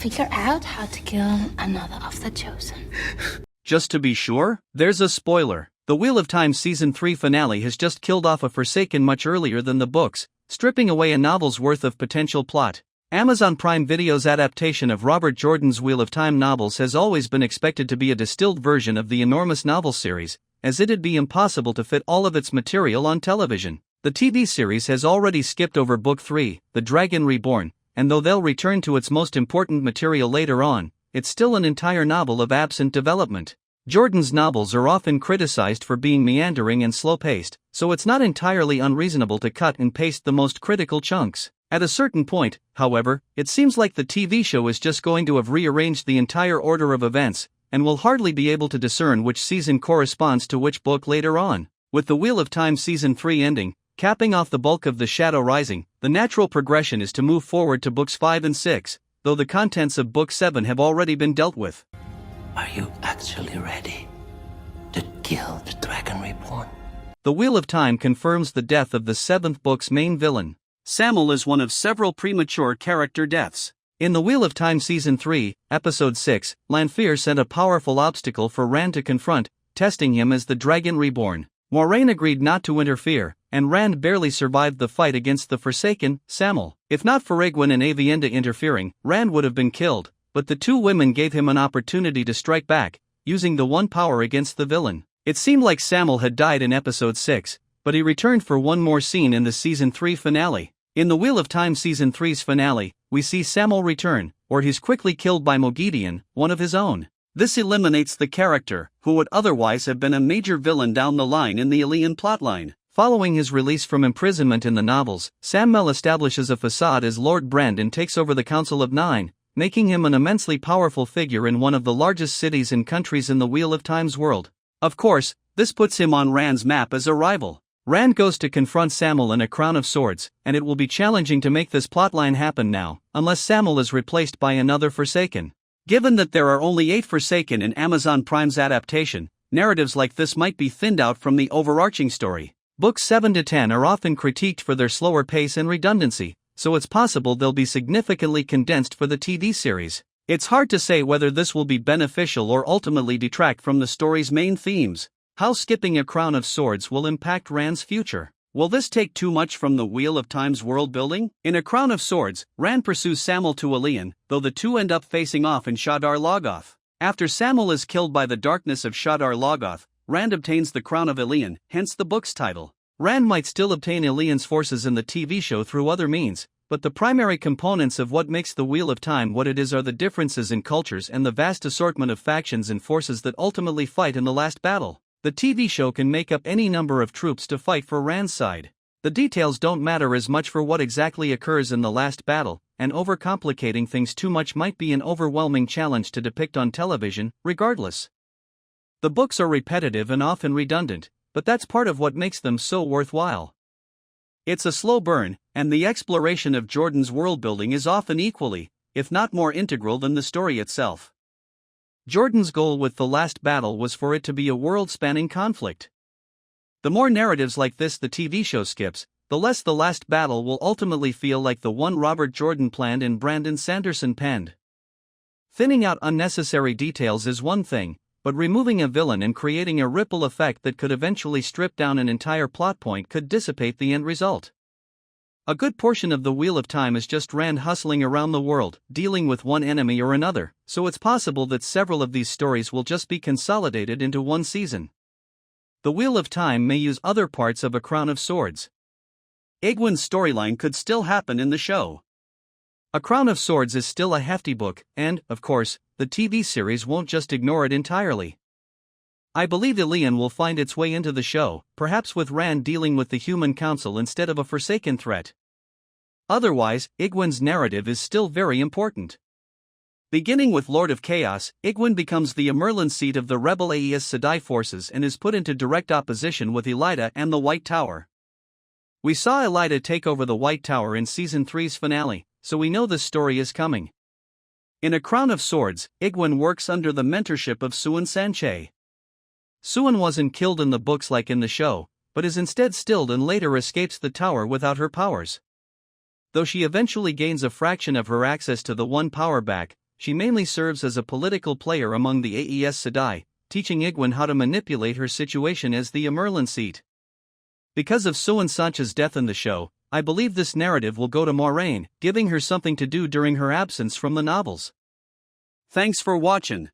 figure out how to kill another of the chosen. Just to be sure, there's a spoiler. The Wheel of Time Season 3 finale has just killed off a Forsaken much earlier than the books, stripping away a novel's worth of potential plot. Amazon Prime Video's adaptation of Robert Jordan's Wheel of Time novels has always been expected to be a distilled version of the enormous novel series, as it'd be impossible to fit all of its material on television. The TV series has already skipped over Book 3, The Dragon Reborn, and though they'll return to its most important material later on, it's still an entire novel of absent development. Jordan's novels are often criticized for being meandering and slow-paced, so it's not entirely unreasonable to cut and paste the most critical chunks. At a certain point, however, it seems like the TV show is just going to have rearranged the entire order of events, and will hardly be able to discern which season corresponds to which book later on. With the Wheel of Time Season 3 ending, capping off the bulk of the Shadow Rising, the natural progression is to move forward to Books 5 and 6, though the contents of Book 7 have already been dealt with. Are you actually ready to kill the Dragon Reborn? The Wheel of Time confirms the death of the 7th book's main villain. Sam'el is one of several premature character deaths. In the Wheel of Time Season 3, Episode 6, Lanfear sent a powerful obstacle for Rand to confront, testing him as the Dragon Reborn. Moiraine agreed not to interfere, and Rand barely survived the fight against the Forsaken, Sam'el. If not for Egwene and Aviendha interfering, Rand would have been killed, but the two women gave him an opportunity to strike back, using the one power against the villain. It seemed like Sam'el had died in Episode 6, but he returned for one more scene in the Season 3 finale. In the Wheel of Time Season 3's finale, we see Sam'el return, or he's quickly killed by Moghedien, one of his own. This eliminates the character, who would otherwise have been a major villain down the line in the Aeolian plotline. Following his release from imprisonment in the novels, Sam'el establishes a facade as Lord Brand and takes over the Council of Nine, making him an immensely powerful figure in one of the largest cities and countries in the Wheel of Time's world. Of course, this puts him on Rand's map as a rival. Rand goes to confront Sam'el in A Crown of Swords, and it will be challenging to make this plotline happen now, unless Sam'el is replaced by another Forsaken. Given that there are only 8 Forsaken in Amazon Prime's adaptation, narratives like this might be thinned out from the overarching story. Books 7 to 10 are often critiqued for their slower pace and redundancy, so it's possible they'll be significantly condensed for the TV series. It's hard to say whether this will be beneficial or ultimately detract from the story's main themes. How skipping A Crown of Swords will impact Rand's future. Will this take too much from the Wheel of Time's world building? In A Crown of Swords, Rand pursues Sam'el to Aeolian, though the two end up facing off in Shadar Logoth. After Sam'el is killed by the darkness of Shadar Logoth, Rand obtains the Crown of Aeolian, hence the book's title. Rand might still obtain Aelian's forces in the TV show through other means, but the primary components of what makes the Wheel of Time what it is are the differences in cultures and the vast assortment of factions and forces that ultimately fight in the last battle. The TV show can make up any number of troops to fight for Rand's side. The details don't matter as much for what exactly occurs in the last battle, and overcomplicating things too much might be an overwhelming challenge to depict on television, regardless. The books are repetitive and often redundant, but that's part of what makes them so worthwhile. It's a slow burn, and the exploration of Jordan's worldbuilding is often equally, if not more integral than the story itself. Jordan's goal with the last battle was for it to be a world-spanning conflict. The more narratives like this the TV show skips, the less the last battle will ultimately feel like the one Robert Jordan planned and Brandon Sanderson penned. Thinning out unnecessary details is one thing, but removing a villain and creating a ripple effect that could eventually strip down an entire plot point could dissipate the end result. A good portion of the Wheel of Time is just Rand hustling around the world, dealing with one enemy or another, so it's possible that several of these stories will just be consolidated into one season. The Wheel of Time may use other parts of A Crown of Swords. Egwene's storyline could still happen in the show. A Crown of Swords is still a hefty book, and, of course, the TV series won't just ignore it entirely. I believe Aeolian will find its way into the show, perhaps with Rand dealing with the Human Council instead of a Forsaken threat. Otherwise, Egwene's narrative is still very important. Beginning with Lord of Chaos, Egwene becomes the Amerlin seat of the rebel Aes Sedai forces and is put into direct opposition with Elaida and the White Tower. We saw Elaida take over the White Tower in Season 3's finale, so we know this story is coming. In A Crown of Swords, Egwene works under the mentorship of Siuan Sanche. Siuan wasn't killed in the books like in the show, but is instead stilled and later escapes the tower without her powers. Though she eventually gains a fraction of her access to the One Power back, she mainly serves as a political player among the Aes Sedai, teaching Egwene how to manipulate her situation as the Amerlin seat. Because of Soan Sancha's death in the show, I believe this narrative will go to Moiraine, giving her something to do during her absence from the novels. Thanks for watching.